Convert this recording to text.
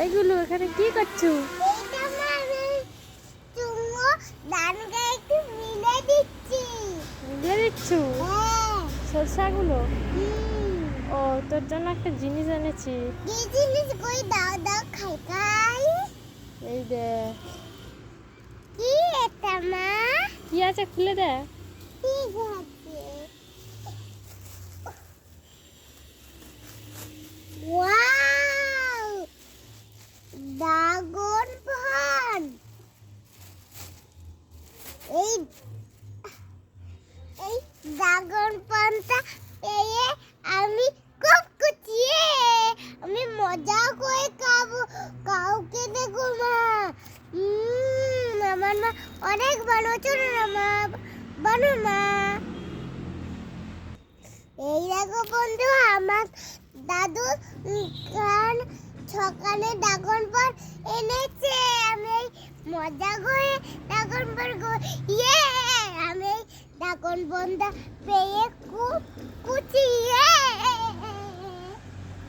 এইগুলো এখানে কি করছো? এইটা মানে চুঙ্গো দানকে একটু মিলে দিচ্ছি। মিলে দিচ্ছো হ্যাঁ। সরষাগুলো? ও, তোর জন্য একটা জিনিস এনেছি। কি জিনিস কই দাও দাও খাই খাই। এই দে। কি এটা মা? কি আছে খুলে দে। ঠিক আছে। ওয়াও, ড্রাগন ফল। এই এই ড্রাগন ফলটা পেয়ে আমি খুব খুশি। আমি মজা করে খাবো, কাউকে দেখো মা। আমার মা অনেক ভালো, চলো না মা বলো মা। এই দেখো বন্ধু, আমার দাদু কাল সকালে ড্রাগন ফল এনেছে। আমি মজা করে ড্রাগন ফল ইয়ে আমি ড্রাগন ফলটা পেয়ে